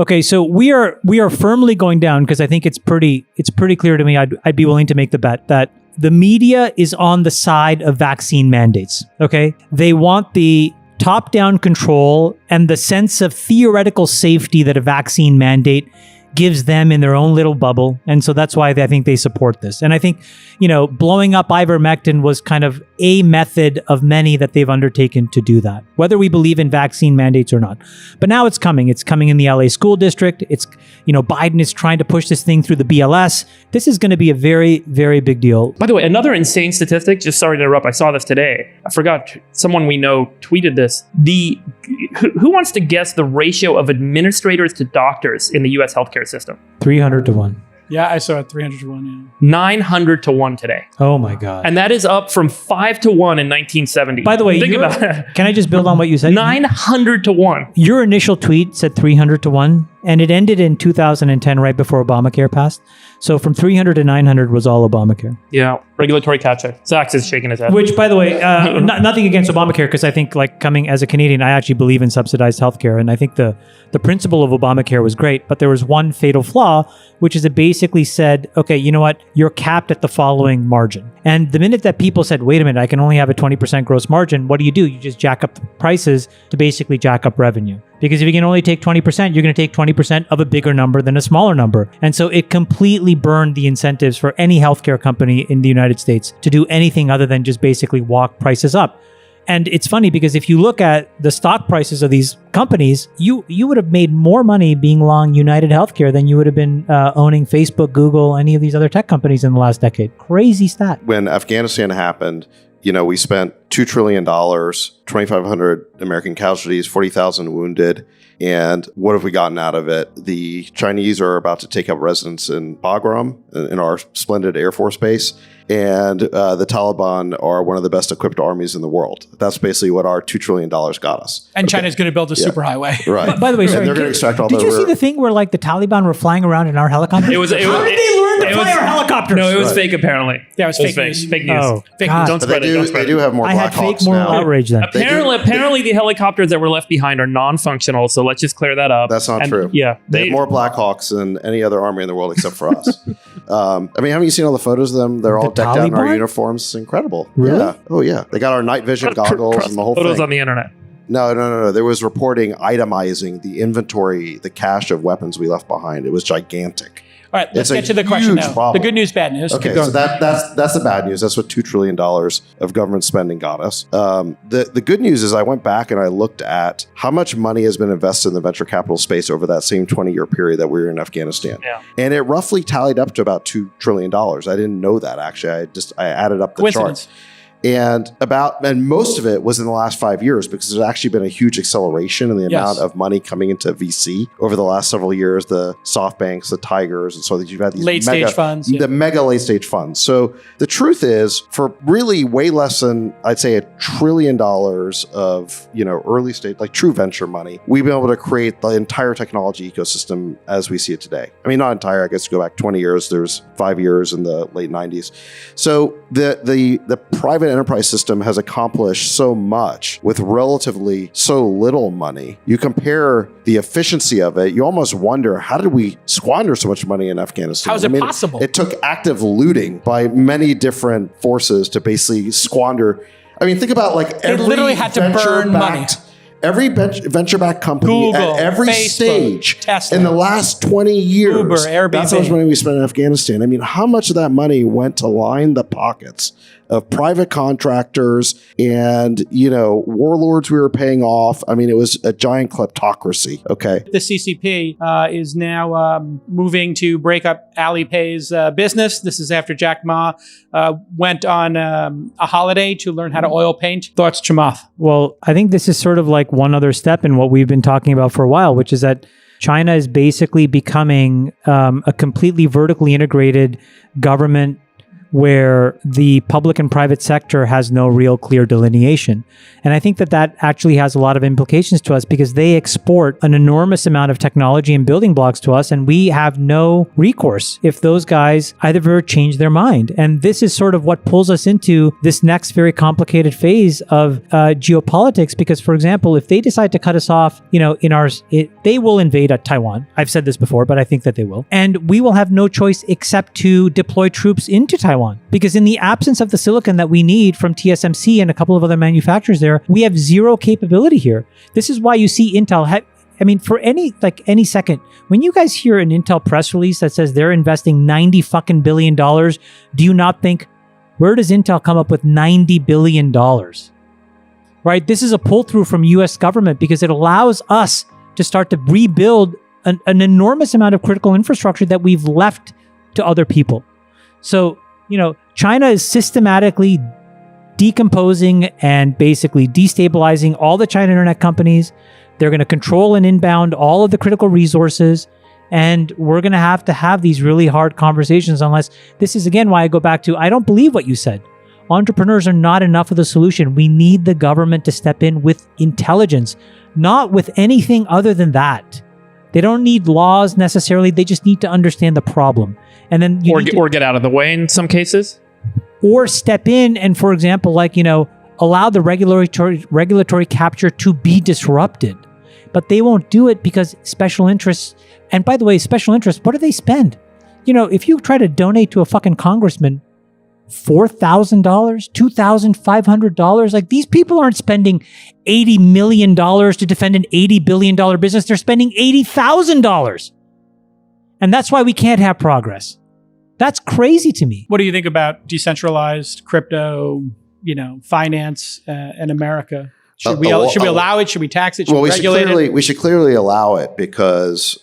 Okay, so we are firmly going down because I think it's pretty clear to me. I'd be willing to make the bet that the media is on the side of vaccine mandates. Okay, they want the top-down control and the sense of theoretical safety that a vaccine mandate gives them in their own little bubble. And so that's why I think they support this. And I think, blowing up Ivermectin was kind of a method of many that they've undertaken to do that, whether we believe in vaccine mandates or not. But now it's coming. It's coming in the LA school district. It's, Biden is trying to push this thing through the BLS. This is going to be a very, very big deal. By the way, another insane statistic, just sorry to interrupt, I saw this today. I forgot, someone we know tweeted this. Who wants to guess the ratio of administrators to doctors in the US healthcare system? 300 to 1. Yeah, I saw it 300 to 1. Yeah. 900 to 1 today. Oh my God. And that is up from 5 to 1 in 1970. By the way, think about it. Can I just build on what you said? 900 to 1. Your initial tweet said 300 to 1, and it ended in 2010, right before Obamacare passed. So from 300 to 900 was all Obamacare. Yeah, regulatory catch-up. Zach is shaking his head. Which, by the way, nothing against Obamacare, because I think, coming as a Canadian, I actually believe in subsidized healthcare, and I think the principle of Obamacare was great, but there was one fatal flaw, which is it basically said, okay, you know what, you're capped at the following margin. And the minute that people said, wait a minute, I can only have a 20% gross margin, what do? You just jack up the prices to basically jack up revenue. Because if you can only take 20%, you're going to take 20% of a bigger number than a smaller number. And so it completely burned the incentives for any healthcare company in the United States to do anything other than just basically walk prices up. And it's funny because if you look at the stock prices of these companies, you would have made more money being long United Healthcare than you would have been owning Facebook, Google, any of these other tech companies in the last decade. Crazy stat. When Afghanistan happened, we spent $2 trillion, 2,500 American casualties, 40,000 wounded. And what have we gotten out of it? The Chinese are about to take up residence in Bagram, in our splendid Air Force base. And the Taliban are one of the best equipped armies in the world. That's basically what our $2 trillion got us. And China's going to build a superhighway. Right. By the way, and they're going to extract all did you see the thing where the Taliban were flying around in our helicopters? How did they learn to fly our helicopters? No, it was fake apparently. Yeah, it was fake news. Fake news. Oh, fake God. news. Don't spread it. They do have more I Black had fake Hawks moral now. outrage then. Apparently the helicopters that were left behind are non-functional, so let's just clear that up. That's not true. Yeah. They have more Black Hawks than any other army in the world except for us. Haven't you seen all the photos of them? They're all decked out in our Taliban? uniforms. It's incredible. Really? Yeah. Oh, yeah. They got our night vision goggles and the whole photos thing. on the internet. No. There was reporting itemizing the inventory, the cache of weapons we left behind. It was gigantic. All right, let's It's a get to the question huge now. problem. The good news, bad news. Okay, so that's the bad news. That's what $2 trillion of government spending got us. The good news is I went back and I looked at how much money has been invested in the venture capital space over that same 20-year period that we were in Afghanistan. Yeah. And it roughly tallied up to about $2 trillion. I didn't know that, actually. I added up the Coincidence. chart. And most of it was in the last 5 years because there's actually been a huge acceleration in the amount of money coming into VC over the last several years, the SoftBanks, the Tigers, and so that you've had these Late stage funds. the mega late stage funds. So the truth is, for really way less than, I'd say, $1 trillion of, early stage, like true venture money, we've been able to create the entire technology ecosystem as we see it today. I mean, not entire, I guess go back 20 years, there's 5 years in the late 90s. So the private enterprise system has accomplished so much with relatively so little money. You compare the efficiency of it, you almost wonder, how did we squander so much money in Afghanistan? How is it possible? It took active looting by many different forces to basically squander. I mean, think about every literally had to burn money. Every venture-backed company Google, at every Facebook, stage Tesla, in the last 20 years, Uber, Airbnb. that's how much money we spent in Afghanistan. I mean, how much of that money went to line the pockets of private contractors and, warlords we were paying off? I mean, it was a giant kleptocracy, okay? The CCP is now moving to break up Alipay's business. This is after Jack Ma went on a holiday to learn how to oil paint. Thoughts, Chamath? Well, I think this is sort of like one other step in what we've been talking about for a while, which is that China is basically becoming a completely vertically integrated government where the public and private sector has no real clear delineation. And I think that that actually has a lot of implications to us because they export an enormous amount of technology and building blocks to us, and we have no recourse if those guys either change their mind. And this is sort of what pulls us into this next very complicated phase of geopolitics, because, for example, if they decide to cut us off, they will invade Taiwan. I've said this before, but I think that they will. And we will have no choice except to deploy troops into Taiwan. Because in the absence of the silicon that we need from TSMC and a couple of other manufacturers there, we have zero capability here. This is why you see Intel, for any second, when you guys hear an Intel press release that says they're investing $90 billion, do you not think, where does Intel come up with $90 billion? Right? This is a pull through from US government because it allows us to start to rebuild an enormous amount of critical infrastructure that we've left to other people. So, China is systematically decomposing and basically destabilizing all the China internet companies. They're going to control and inbound all of the critical resources. And we're going to have these really hard conversations unless this is, again, why I go back to, I don't believe what you said. Entrepreneurs are not enough of the solution. We need the government to step in with intelligence, not with anything other than that. They don't need laws necessarily. They just need to understand the problem. And then or get out of the way in some cases. Or step in and, for example, allow the regulatory capture to be disrupted. But they won't do it because special interests, and by the way, special interests, what do they spend? If you try to donate to a fucking congressman $4,000, $2,500, these people aren't spending $80 million to defend an $80 billion business. They're spending $80,000. And that's why we can't have progress. That's crazy to me. What do you think about decentralized crypto, finance in America? Should we allow it? Should we tax it? Should we regulate it? We should clearly allow it because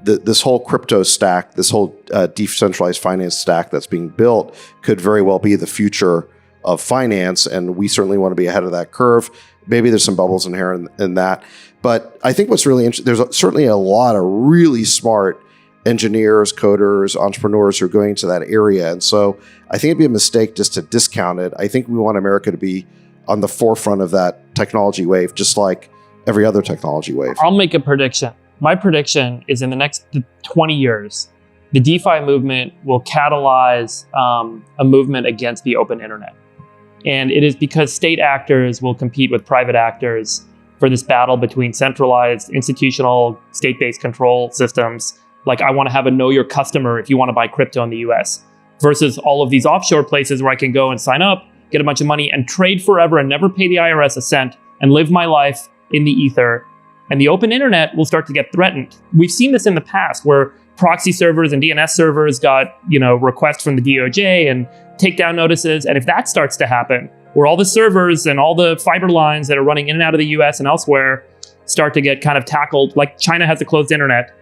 this whole crypto stack, this whole decentralized finance stack that's being built could very well be the future of finance. And we certainly want to be ahead of that curve. Maybe there's some bubbles inherent in that. But I think what's really interesting, there's certainly a lot of really smart engineers, coders, entrepreneurs who are going to that area. And so I think it'd be a mistake just to discount it. I think we want America to be on the forefront of that technology wave, just like every other technology wave. I'll make a prediction. My prediction is in the next 20 years, the DeFi movement will catalyze a movement against the open internet. And it is because state actors will compete with private actors for this battle between centralized, institutional, state-based control systems. Like, I want to have a know your customer if you want to buy crypto in the US, versus all of these offshore places where I can go and sign up, get a bunch of money and trade forever and never pay the IRS a cent and live my life in the ether. And the open internet will start to get threatened. We've seen this in the past where proxy servers and DNS servers got, requests from the DOJ and takedown notices. And if that starts to happen, where all the servers and all the fiber lines that are running in and out of the US and elsewhere start to get kind of tackled, like China has a closed internet,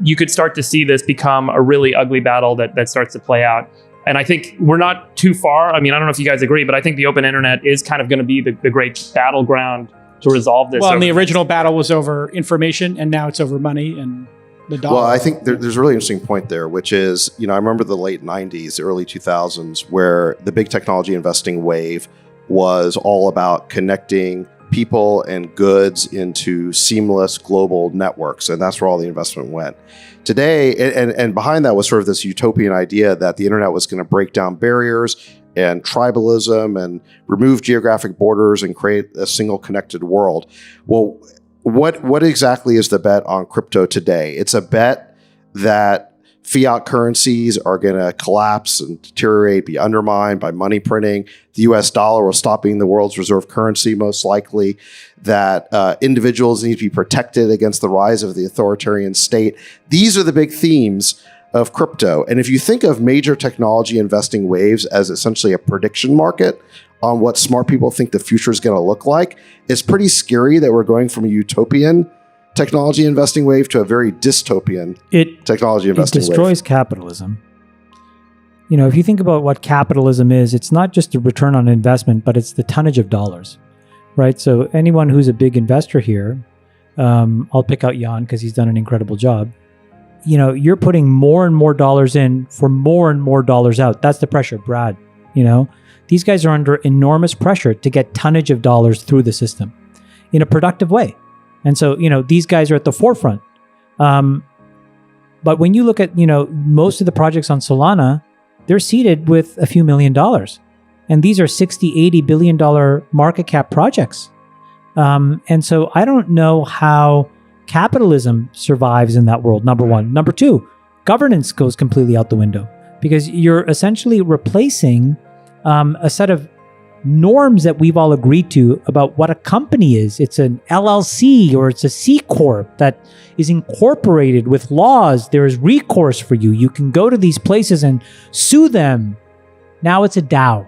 you could start to see this become a really ugly battle that starts to play out. And I think we're not too far. I don't know if you guys agree, but I think the open internet is kind of going to be the great battleground to resolve this. Well, and the original battle was over information, and now it's over money and the dollar. Well, I think there's a really interesting point there, which is, I remember the late 90s, early 2000s, where the big technology investing wave was all about connecting people and goods into seamless global networks. And that's where all the investment went. Today, and behind that was sort of this utopian idea that the internet was going to break down barriers and tribalism and remove geographic borders and create a single connected world. Well, what exactly is the bet on crypto today? It's a bet that fiat currencies are going to collapse and deteriorate, be undermined by money printing. The US dollar will stop being the world's reserve currency, most likely. That individuals need to be protected against the rise of the authoritarian state. These are the big themes of crypto. And if you think of major technology investing waves as essentially a prediction market on what smart people think the future is going to look like, it's pretty scary that we're going from a utopian technology investing wave to a very dystopian technology investing wave. It destroys capitalism. If you think about what capitalism is, it's not just a return on investment, but it's the tonnage of dollars, right? So anyone who's a big investor here, I'll pick out Jan because he's done an incredible job. you're putting more and more dollars in for more and more dollars out. That's the pressure, Brad. These guys are under enormous pressure to get tonnage of dollars through the system in a productive way. And so, these guys are at the forefront. But when you look at, most of the projects on Solana, they're seeded with a few $1 million. And these are 60, $80 billion market cap projects. And so I don't know how capitalism survives in that world, number one. Number two, governance goes completely out the window because you're essentially replacing a set of norms that we've all agreed to about what a company is. It's an LLC or it's a C Corp that is incorporated with laws. There is recourse for you. You can go to these places and sue them. Now it's a DAO.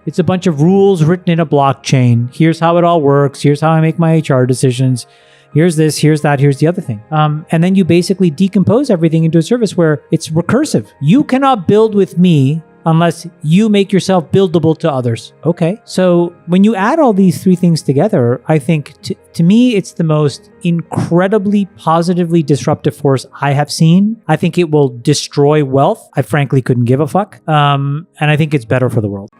It's a bunch of rules written in a blockchain. Here's how it all works. Here's how I make my HR decisions. Here's this, here's that, here's the other thing. And then you basically decompose everything into a service where it's recursive. You cannot build with me unless you make yourself buildable to others. Okay. So when you add all these three things together, I think to me, it's the most incredibly positively disruptive force I have seen. I think it will destroy wealth. I frankly couldn't give a fuck. And I think it's better for the world.